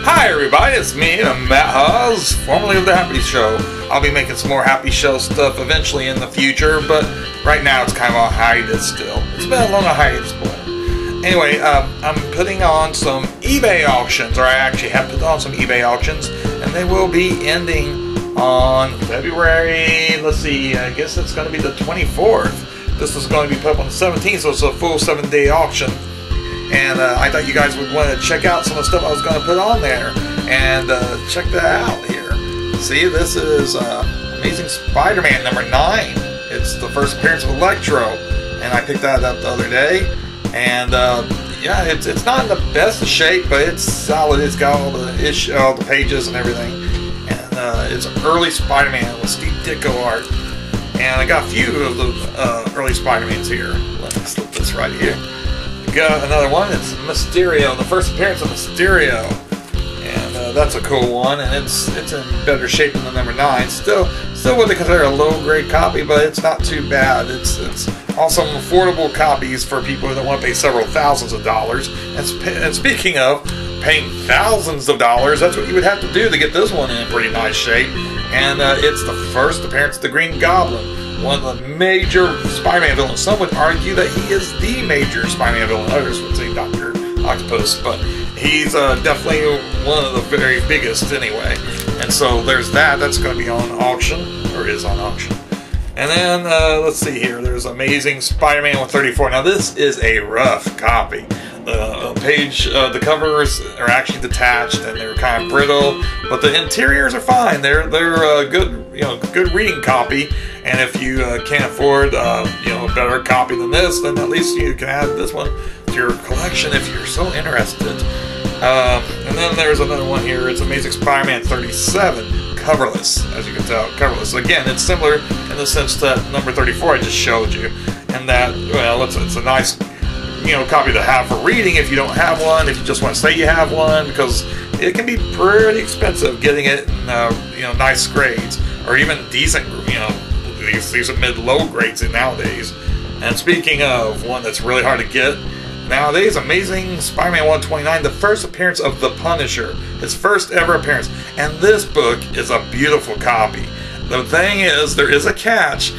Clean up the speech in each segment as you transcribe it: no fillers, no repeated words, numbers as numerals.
Hi everybody, it's me, Matt Hawes, formerly of The Happy Show. I'll be making some more Happy Show stuff eventually in the future, but right now it's kind of a hiatus still. It's been a long hiatus, boy. Anyway, I'm putting on some eBay auctions, or I actually have put on some eBay auctions, and they will be ending on February, let's see, I guess it's going to be the 24th. This is going to be put up on the 17th, so it's a full 7-day auction. And I thought you guys would want to check out some of the stuff I was going to put on there. And check that out here. See, this is Amazing Spider-Man number 9. It's the first appearance of Electro. And I picked that up the other day. And yeah, it's not in the best of shape, but it's solid. It's got all the pages and everything. And it's early Spider-Man with Steve Ditko art. And I got a few of the early Spider-Mans here. Let me slip this right here. Got another one. It's Mysterio, the first appearance of Mysterio, and that's a cool one. And it's in better shape than the number 9. Still what they consider a low-grade copy, but it's not too bad. It's also affordable copies for people that want to pay several thousands of dollars. And speaking of paying thousands of dollars, that's what you would have to do to get this one in pretty nice shape. And it's the first appearance of the Green Goblin, one of the major Spider-Man villains. Some would argue that he is the major Spider-Man villain. Others would say Dr. Octopus, but he's definitely one of the very biggest anyway. And so there's that. That's going to be on auction, or is on auction. And then, let's see here. There's Amazing Spider-Man 134. Now this is a rough copy. The covers are actually detached and they're kind of brittle, but the interiors are fine. They're a good, good reading copy. And if you can't afford, a better copy than this, then at least you can add this one to your collection if you're so interested. And then there's another one here. It's Amazing Spider-Man 37, coverless, as you can tell, coverless. Again, it's similar in the sense that number 34 I just showed you, and that, well, it's a nice, copy to have for reading if you don't have one, if you just want to say you have one, because it can be pretty expensive getting it in, nice grades, or even decent, these are mid-low grades nowadays. And speaking of one that's really hard to get nowadays, Amazing Spider-Man 129, the first appearance of the Punisher, his first ever appearance. And this book is a beautiful copy. The thing is, there is a catch.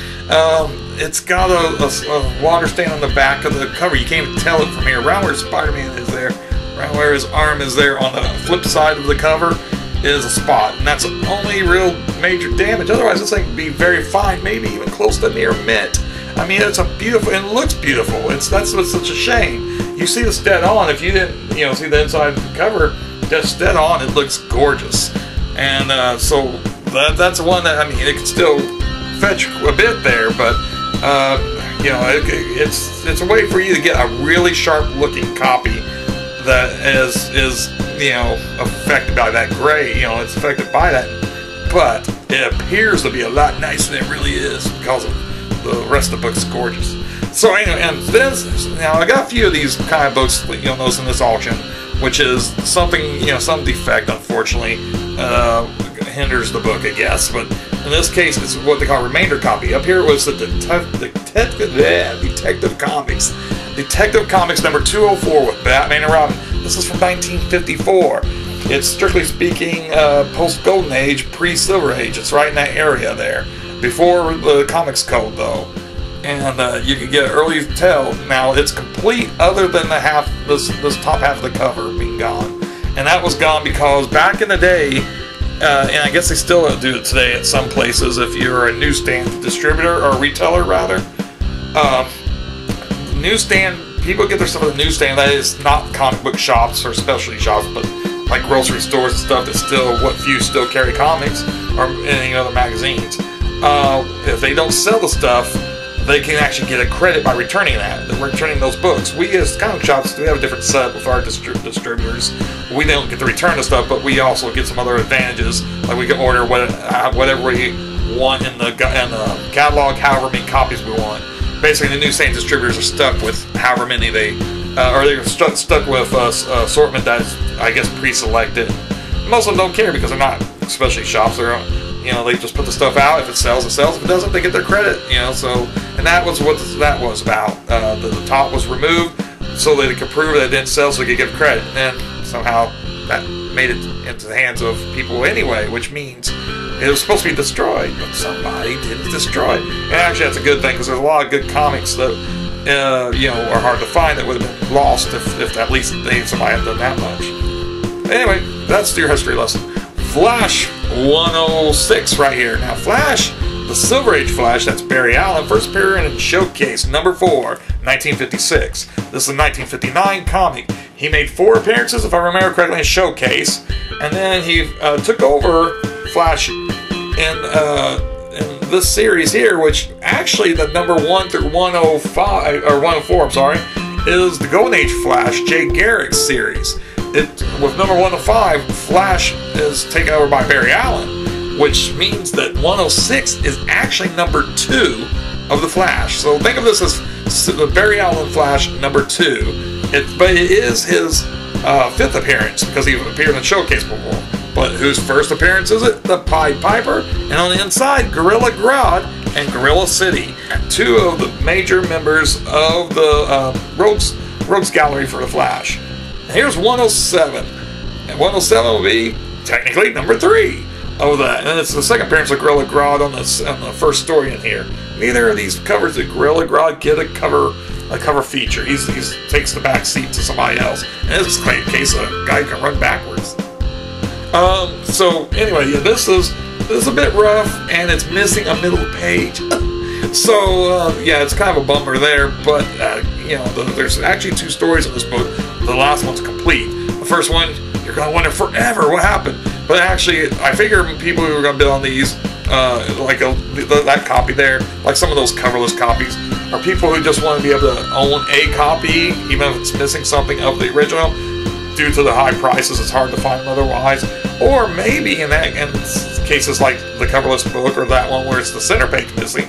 It's got a water stain on the back of the cover. You can't even tell it from here. Around where Spider-Man is there, around where his arm is there, on the flip side of the cover is a spot, and that's the only real major damage. Otherwise, this thing can be very fine, maybe even close to near mint. I mean, it's a beautiful, and it looks beautiful. That's what's such a shame. You see this dead on. If you didn't, see the inside of the cover, just dead on, it looks gorgeous. And so that's one that, I mean, it can still fetch a bit there, but it's a way for you to get a really sharp-looking copy that is affected by that gray. It's affected by that, but it appears to be a lot nicer than it really is because of the rest of the book's gorgeous. So anyway, and now I got a few of these kind of books, notice in this auction, which is something, some defect, unfortunately, hinders the book, I guess. But in this case, it's what they call a remainder copy. Up here was the Detective Comics. Detective Comics number 204 with Batman and Robin. This is from 1954. It's, strictly speaking, post-Golden Age, pre-Silver Age. It's right in that area there. Before the Comics Code, though. And you can get early tell. Now, it's complete other than this top half of the cover being gone. And that was gone because back in the day, and I guess they still do it today at some places, if you're a newsstand distributor, or a retailer, rather, newsstand, people get their stuff at the newsstand. That is not comic book shops or specialty shops, but like grocery stores and stuff that still, what few still carry comics or any other magazines. If they don't sell the stuff, they can actually get a credit by returning returning those books. We as comic shops, we have a different setup with our distributors. We don't get to return the stuff, but we also get some other advantages, like we can order whatever we want in the catalog, however many copies we want. Basically, the newsstand distributors are stuck with however many or they're stuck with assortment that's, I guess, pre-selected. Most of them don't care because they're not specialty shops. They're, they just put the stuff out. If it sells, it sells. If it doesn't, they get their credit. So, and that was what that was about. The top was removed so that it could prove that it didn't sell, so they could give credit. And then somehow that made it into the hands of people anyway, which means it was supposed to be destroyed, but somebody didn't destroy it. And actually, that's a good thing, because there's a lot of good comics that you know, are hard to find that would have been lost if at least somebody had done that much. Anyway, that's your history lesson. Flash 106 right here. Now, Flash, the Silver Age Flash, that's Barry Allen, first appearance in Showcase number 4, 1956. This is a 1959 comic. He made 4 appearances, if I remember correctly, in Showcase, and then he took over Flash in this series here, which actually the number 1 through 105 or 104, I'm sorry, is the Golden Age Flash, Jay Garrick's series. With number 105, Flash is taken over by Barry Allen, which means that 106 is actually number 2 of the Flash. So think of this as the Barry Allen Flash number 2. But it is his 5th appearance, because he appeared in Showcase before. But whose first appearance is it? The Pied Piper, and on the inside, Gorilla Grodd and Gorilla City, 2 of the major members of the Rogues Gallery for the Flash. Here's 107, and 107 will be technically number 3 of that, and it's the second appearance of Gorilla Grodd on the first story in here. Neither of these covers did Gorilla Grodd get a cover feature. He takes the back seat to somebody else, and this is a case of a guy who can run backwards. So anyway, yeah, this is a bit rough, and it's missing a middle page. So yeah, it's kind of a bummer there, but you know, there's actually 2 stories in this book. The last one's complete. The first one, you're gonna wonder forever what happened. But actually, I figure people who are gonna bid on these, like that copy there, like some of those coverless copies, are people who just want to be able to own a copy, even if it's missing something of the original. Due to the high prices, it's hard to find them otherwise. Or maybe in cases like the coverless book or that one where it's the center page missing,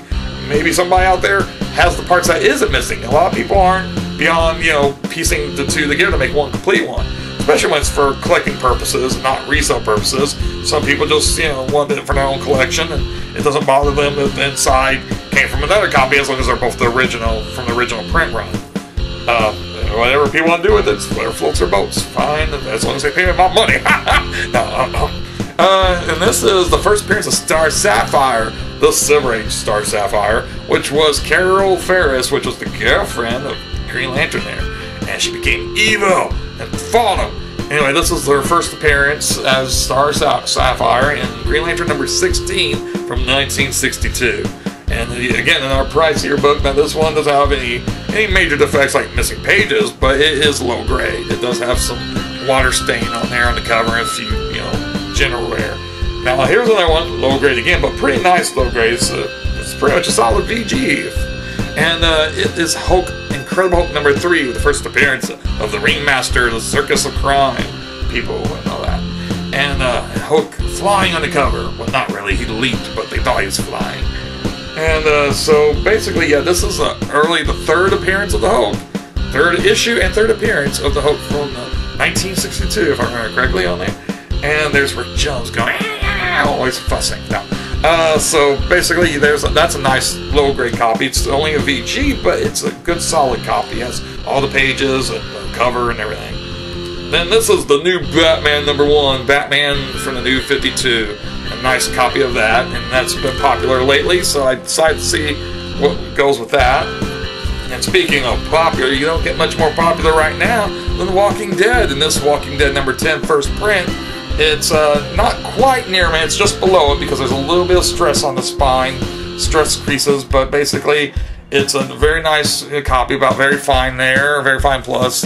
maybe somebody out there has the parts that isn't missing. A lot of people aren't beyond, you know, piecing the 2 together to make one complete one. Especially when it's for collecting purposes, not resale purposes. Some people just, you know, want it for their own collection, and it doesn't bother them that the inside came from another copy, as long as they're both the original, from the original print run. Whatever people want to do with it, whatever floats their boats, fine, as long as they pay me my money. And this is the first appearance of Star Sapphire, the Silver Age Star Sapphire, which was Carol Ferris, which was the girlfriend of Green Lantern there, and she became evil and fought him. Anyway, this is her first appearance as Star Sapphire in Green Lantern number 16 from 1962. And again, in our pricier book, now this one doesn't have any major defects like missing pages, but it is low grade. It does have some water stain on there on the cover and a few, you know, general wear. Now here's another one, low grade again, but pretty nice low grade. It's pretty much a solid VG. And it is Hulk, Incredible Hulk number 3, with the first appearance of the Ringmaster, the Circus of Crime people and all that. And Hulk flying on the cover. Well, not really, he leaped, but they thought he was flying. And so basically, yeah, this is the 3rd appearance of the Hulk. 3rd issue and 3rd appearance of the Hulk from 1962, if I remember correctly on there. And there's Rick Jones going, always fussing. No. So basically, that's a nice low-grade copy. It's only a VG, but it's a good solid copy. It has all the pages and the cover and everything. Then this is the new Batman number 1, Batman from the new 52. A nice copy of that, and that's been popular lately, so I decided to see what goes with that. And speaking of popular, you don't get much more popular right now than Walking Dead. And this Walking Dead number 10 first print, it's not quite near me, it's just below it because there's a little bit of stress on the spine, stress creases, but basically it's a very nice copy, about very fine there, very fine plus.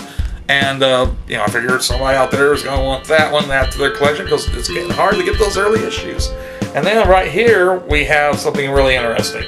And, you know, I figured somebody out there is going to want that one, add to their collection, because it's getting hard to get those early issues. And then right here, we have something really interesting.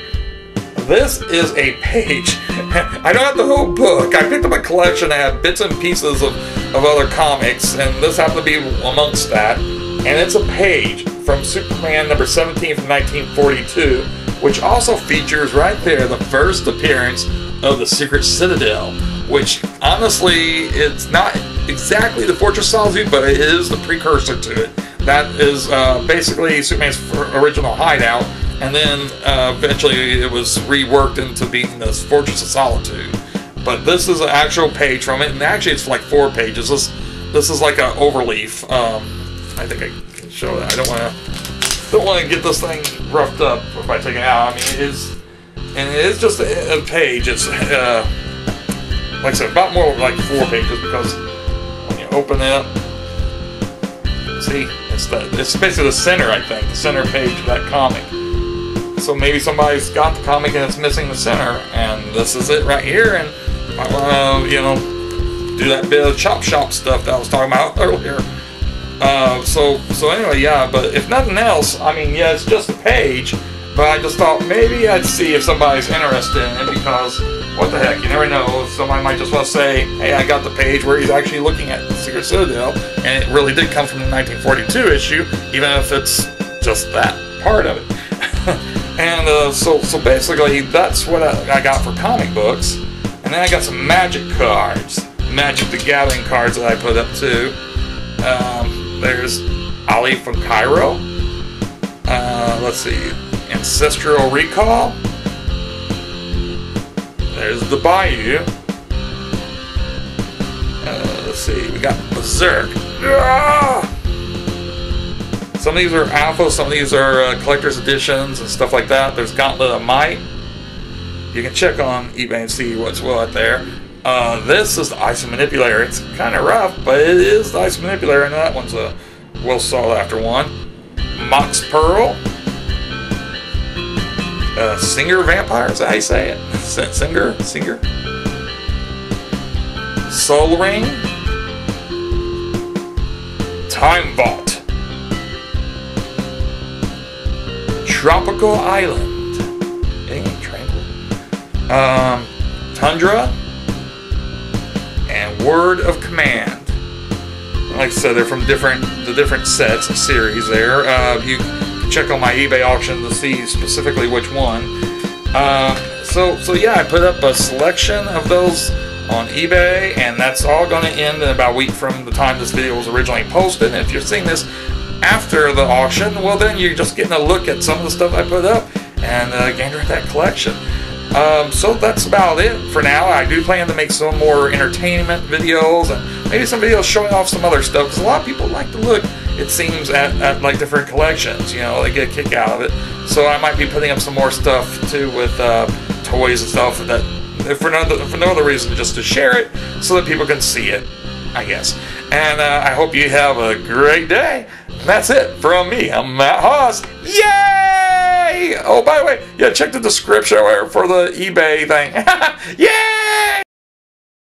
This is a page. I don't have the whole book. I picked up a collection that had bits and pieces of other comics, and this happened to be amongst that. And it's a page from Superman number 17 from 1942, which also features right there the first appearance of the Secret Citadel, which honestly, it's not exactly the Fortress of Solitude, but it is the precursor to it. That is basically Superman's original hideout, and then eventually it was reworked into being this Fortress of Solitude. But this is an actual page from it, and actually it's like 4 pages. This is like an overleaf I think I can show that. I don't want to get this thing roughed up by taking it out. I mean, it is just a page. It's like I said, about more like 4 pages, because when you open it, see, it's basically the center. I think the center page of that comic. So maybe somebody's got the comic and it's missing the center, and this is it right here. And I want to, you know, do that bit of chop shop stuff that I was talking about earlier. So anyway, yeah. But if nothing else, I mean, yeah, it's just a page. But I just thought maybe I'd see if somebody's interested in it, because what the heck, you never know. Somebody might just want to say, hey, I got the page where he's actually looking at the Secret Citadel, and it really did come from the 1942 issue, even if it's just that part of it. And so basically, that's what I got for comic books. And then I got some Magic cards, Magic the Gathering cards that I put up too. There's Ali from Cairo. Let's see, Ancestral Recall. There's the Bayou. Let's see, we got Berserk. Some of these are alpha, some of these are collector's editions and stuff like that. There's Gauntlet of Might. You can check on eBay and see what's what there. This is the Ice Manipulator. It's kind of rough, but it is the Ice Manipulator, and that one's a well sought after one. Mox Pearl. Singer Vampire, is that how you say it? Singer? Soul Ring. Time Vault. Tropical Island. Dang, tranquil. Tundra. And Word of Command. Like I said, they're from the different sets and series there. You can check on my eBay auction to see specifically which one. So yeah, I put up a selection of those on eBay, and that's all going to end in about a week from the time this video was originally posted. And if you're seeing this after the auction, well, then you're just getting a look at some of the stuff I put up and gander at that collection. So that's about it for now. I do plan to make some more entertainment videos and maybe some videos showing off some other stuff, because a lot of people like to look, it seems, at like different collections. You know, they get a kick out of it. So I might be putting up some more stuff too with toys and stuff, that for no other reason, just to share it so that people can see it, I guess. And I hope you have a great day. And that's it from me. I'm Matt Haas. Yay! Oh, by the way, yeah, check the description for the eBay thing. Yay!